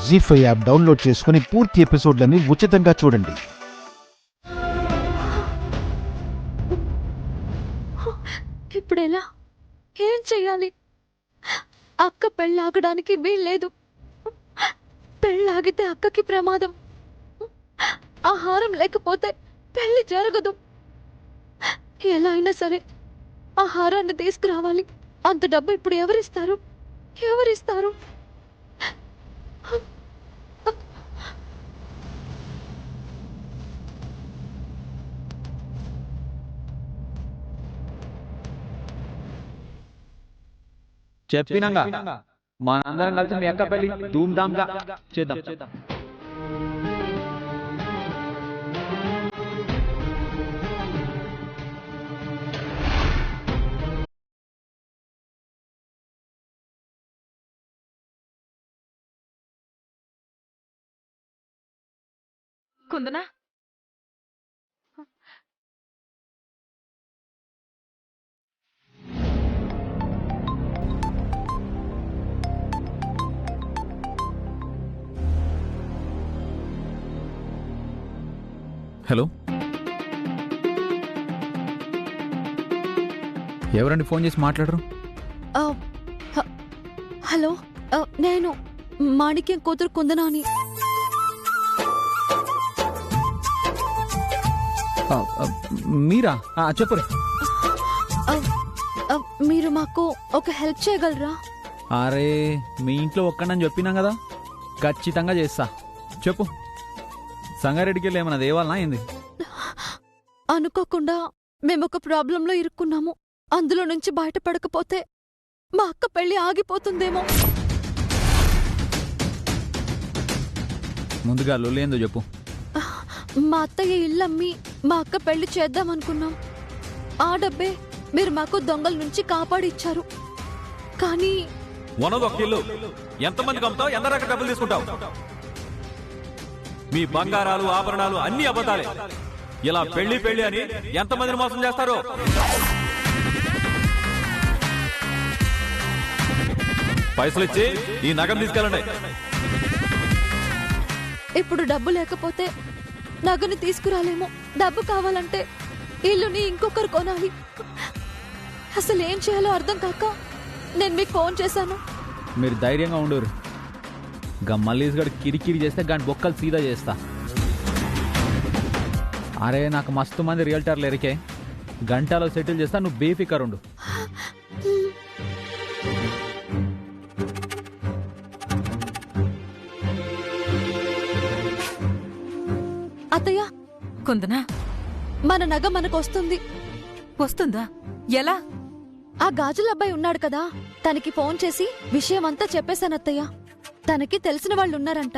జీ5 app download చేసుకుని పూర్తి ఎపిసోడ్లని ఉచితంగా చూడండి. ఇప్పుడు ఎలా? ఏం చెయ్యాలి? అక్క పెళ్ళాగడానికి వీల్లేదు. పెళ్ళాగితే అక్కకి ప్రమాదం. ఆహారం లేకపోతే పెళ్లి జరగదు. ఎలా అయినా సరే ఆహారాన్ని తీసుకురావాలి. అంత డబ్బు ఇప్పుడు ఎవరిస్తారు? చెప్పినాగా మనందరం కలిసి మీ అక్క పెళ్లి ధూమ్ ధామ్ గా చేద్దాం. కుందనా, హలో, ఎవరండి ఫోన్ చేసి మాట్లాడరు? హలో, నేను మాణిక్యం కూతురు కుందనాని. మీరా? చెప్పరు. మీరు మాకు ఒక హెల్ప్ చేయగలరా? అరే, మీ ఇంట్లో ఒక్కడని చెప్పినాం కదా, ఖచ్చితంగా చేస్తా. చెప్పు. సంగారెడ్డికి వెళ్ళి ఏమన్నా దేవాలనా ఏంది? అనుకోకుండా మేమొక ప్రాబ్లంలో ఇరుక్కున్నాము. అందులో నుంచి బయటపడకపోతే మా అక్క పెళ్లి ఆగిపోతుందేమో. ముందుగా లొల్లేందో చెప్పు. మా అత్తయ్య ఇల్లమ్మి మా అక్క పెళ్లి చేద్దామనుకున్నాం. ఆ డబ్బే మీరు మాకు దొంగల నుంచి కాపాడిచ్చారు. కానీ ఎంతమందికి అమ్ముతావు? ఎంత రకాల డబ్బులు తీసుకుంటావు? మీ బంగారాలు ఆభరణాలు అన్ని అబద్ధాలే. ఇలా పెళ్లి పెళ్లి అని ఎంతమందిని మోసం చేస్తారు? పైసలు ఇచ్చి ఈ నగం తీసుకెళ్ళండి. ఇప్పుడు డబ్బు లేకపోతే నగని తీసుకురాలేము. డబ్బు కావాలంటే ఇల్లుని ఇంకొకరు కొనాలి. అసలు ఏం చేయాలో అర్థం కాక నేను మీకు ఫోన్ చేశాను. మీరు ధైర్యంగా ఉండరు. గా మల్లీస్ గడు కిరికిరి చేస్తే గాని బొక్కలు సీదా చేస్తా. అరే, నాకు మస్తు మంది రియల్టర్లు ఎరికే, గంటలో సెటిల్ చేస్తా. నువ్వు బేఫికర్ ఉండు. అత్తయ్య, కుందనా, మన నగ మనకు వస్తుంది. వస్తుందా? ఎలా? ఆ గాజుల అబ్బాయి ఉన్నాడు కదా, తనకి ఫోన్ చేసి విషయమంతా చెప్పేశానత్తయ్య. తనకి తెలిసిన వాళ్ళున్నారంట.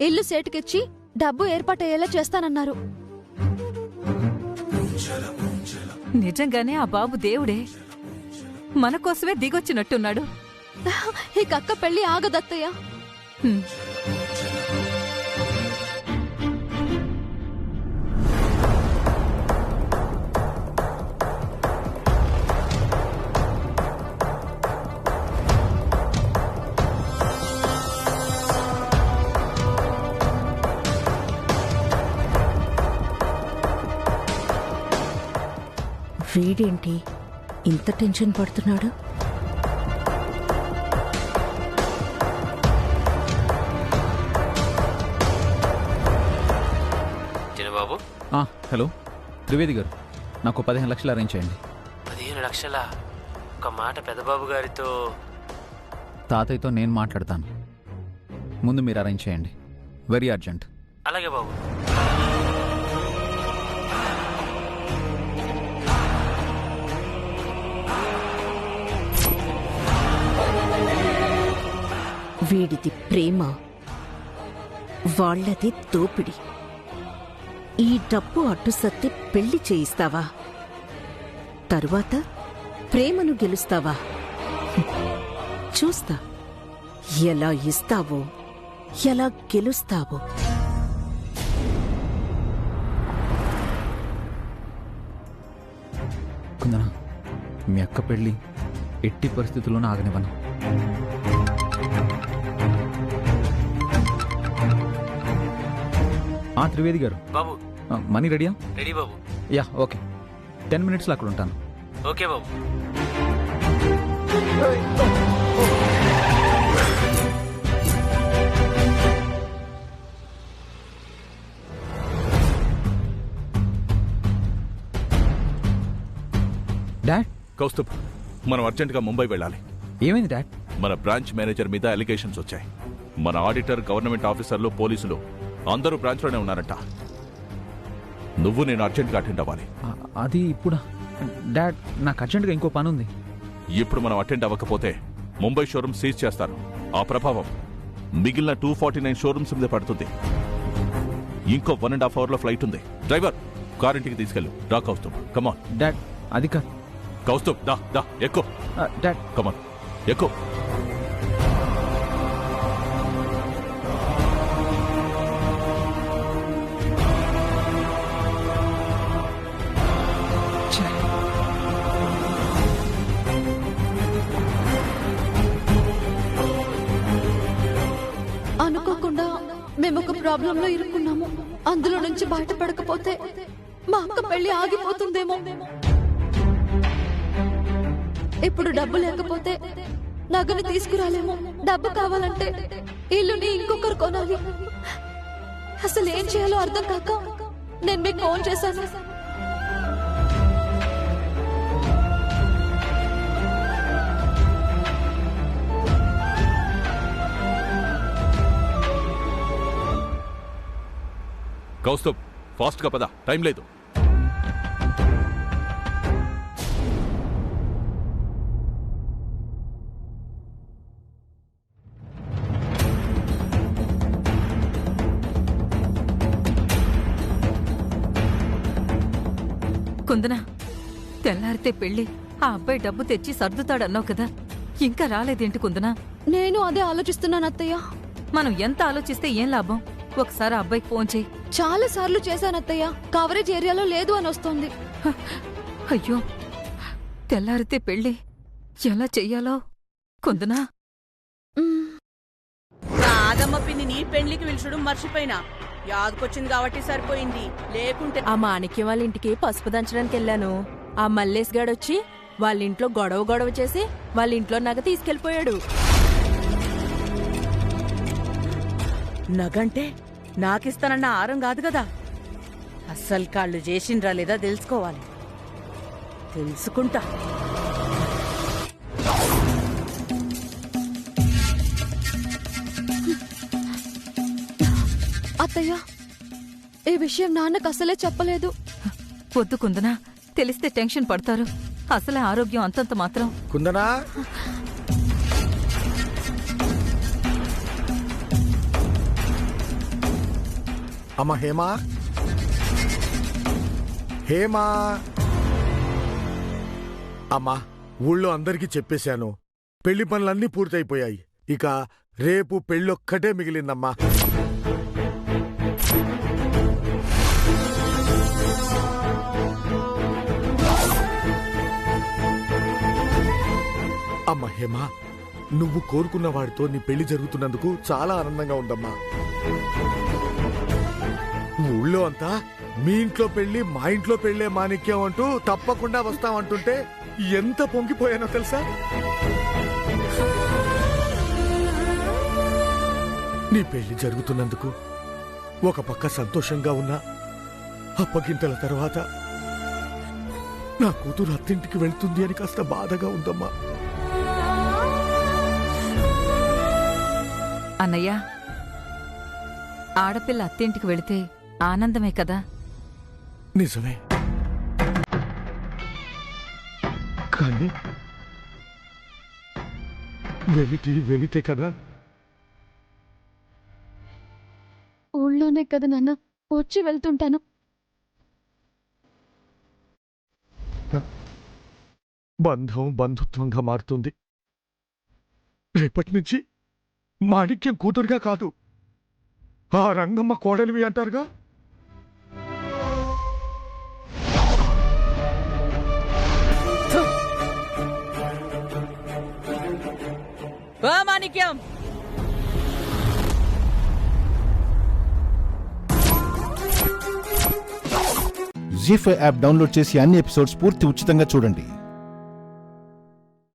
ఇల్లు సేటుకిచ్చి డబ్బు ఏర్పాటయ్యేలా చేస్తానన్నారు. నిజంగానే ఆ బాబు దేవుడే. మన కోసమే దిగొచ్చినట్టున్నాడు. ఈ కక్క పెళ్లి ఆగదత్తయ్య. హ్మ్. వీడేంటి ఇంత టెన్షన్ పడుతున్నాడు? చిన్నబాబు. హలో, త్రివేది గారు, నాకు 15 లక్షలు అరేంజ్ చేయండి. 15 లక్షల? ఒక మాట పెద్దబాబు గారితో. తాతయ్యతో నేను మాట్లాడతాను. ముందు మీరు అరేంజ్ చేయండి. Very urgent. అలాగే బాబు. వీడిది ప్రేమ, వాళ్లది దోపిడి. ఈ డబ్బు అడ్డుసత్తి పెళ్లి చేయిస్తావా? తరువాత ప్రేమను గెలుస్తావా? చూస్తా ఎలా ఇస్తావో, ఎలా గెలుస్తావో. కుందనా, మీ అక్క పెళ్ళి ఎట్టి పరిస్థితుల్లోనూ ఆగనివ్వను. త్రివేది గారు, బాబు మనీ రెడీయా? రెడీ బాబు. Yeah, okay. 10 minutesలో అక్కడ ఉంటాను. ఓకే బాబు. డాడ్, కౌస్తుభ్, మనం అర్జెంటుగా ముంబై వెళ్ళాలి. ఏమైంది డాడ్? మన బ్రాంచ్ మేనేజర్ మీద అలిగేషన్స్ వచ్చాయి. మన ఆడిటర్, గవర్నమెంట్ ఆఫీసర్లు, పోలీసులు అందరూ బ్రాంచ్లోనే ఉన్నారంట. నువ్వు నేను అర్జెంట్గా అటెండ్ అవ్వాలి. అది ఇప్పుడు డాడ్, నాకు అర్జెంటుగా ఇంకో పని ఉంది. ఇప్పుడు మనం అటెండ్ అవ్వకపోతే ముంబై షోరూమ్ సీజ్ చేస్తారు. ఆ ప్రభావం మిగిలిన 249 షోరూమ్స్ మీద పడుతుంది. ఇంకో 1.5 hourలో ఫ్లైట్ ఉంది. డ్రైవర్, కారింటికి తీసుకెళ్ళు. రా కౌస్తుభ్, కమాన్. డాడ్, అది కాదు. కౌస్తుభ్, దా దా ఎక్కు. డాడ్, కమాన్, ఎక్కు. అనుకోకుండా మేము ఒక ప్రాబ్లంలో ఇరుక్కున్నాము. అందులో నుంచి బయటపడకపోతే మా అక్క పెళ్లి ఆగిపోతుందేమో. ఇప్పుడు డబ్బు లేకపోతే నగని తీసుకురాలేము. డబ్బు కావాలంటే ఇల్లుని ఇంకొకరు కొనాలి. అసలు ఏం చేయాలో అర్థం కాక నేను మీకు ఫోన్ చేశాను. కౌస్తుభ్, ఫాస్ట్గా పద, టైం లేదు. కుందనా, తెల్లారితే పెళ్లి. ఆ అబ్బాయి డబ్బు తెచ్చి సర్దుతాడన్నావు కదా, ఇంకా రాలేదేంటి కుందనా? నేను అదే ఆలోచిస్తున్నాను అత్తయ్య. మనం ఎంత ఆలోచిస్తే ఏం లాభం? ఒకసారి ఆ అబ్బాయికి ఫోన్ చేయి. చాలా సార్లు చేశాను అత్తయ్య, కవరేజ్ ఏరియాలో లేదు అని వస్తోంది. అయ్యో, తెల్లారితే పెళ్లి ఎలా చెయ్యాలో కుందనా. రాదమ్మ పిన్ని నీ పెండ్లికి పిలుచుడు మర్చిపోయినా. యాదకొచ్చింది కాబట్టి సరిపోయింది, లేకుంటే ఆ మాణిక్యం వాళ్ళ ఇంటికి పసుపు దంచడానికి వెళ్ళాను. ఆ మల్లేష్ గాడొచ్చి వాళ్ళ ఇంట్లో గొడవ చేసి వాళ్ళ ఇంట్లో నగ తీసుకెళ్లిపోయాడు. నగంటే నాకిస్తానన్న ఆరం కాదు కదా. అస్సలు కాళ్ళు చేసిండ్రా లేదా తెలుసుకోవాలి. తెలుసుకుంటా. అత్తయ్య, ఈ విషయం నాన్నకు అసలే చెప్పలేదు. వద్దు కుందనా, తెలిస్తే టెన్షన్ పడతారు. అసలే ఆరోగ్యం అంతంత మాత్రం. కుందనా, అమ్మ హేమా, హేమా. అమ్మా, ఊళ్ళో అందరికీ చెప్పేశాను. పెళ్లి పనులన్నీ పూర్తయిపోయాయి. ఇక రేపు పెళ్ళొక్కటే మిగిలిందమ్మా. అమ్మ హేమా, నువ్వు కోరుకున్న వాడితో నీ పెళ్లి జరుగుతున్నందుకు చాలా ఆనందంగా ఉందమ్మా. ఊళ్ళో అంతా మీ ఇంట్లో పెళ్లి మా ఇంట్లో పెళ్లే మాణిక్యం అంటూ తప్పకుండా వస్తామంటుంటే ఎంత పొంగిపోయానో తెలుసా? నీ పెళ్లి జరుగుతున్నందుకు ఒక పక్క సంతోషంగా ఉన్నా, అప్పగింతల తర్వాత నా కూతురు అత్తింటికి వెళ్తుంది అని కాస్త బాధగా ఉందమ్మా. అన్నయ్య, ఆడపిల్ల అత్తింటికి వెళితే ఆనందమే కదా. నిజమే, కానీ వెళితే కదా. ఊళ్ళోనే కదా నాన్న, వచ్చి వెళ్తుంటాను. బంధం బంధుత్వంగా మారుతుంది. రేపటి నుంచి మాణిక్యం కూతురుగా కాదు, ఆ రంగమ్మ కోడలివి అంటారుగా. మాణిక్యం, జీ5 యాప్ డౌన్లోడ్ చేసి అన్ని ఎపిసోడ్స్ పూర్తి ఉచితంగా చూడండి.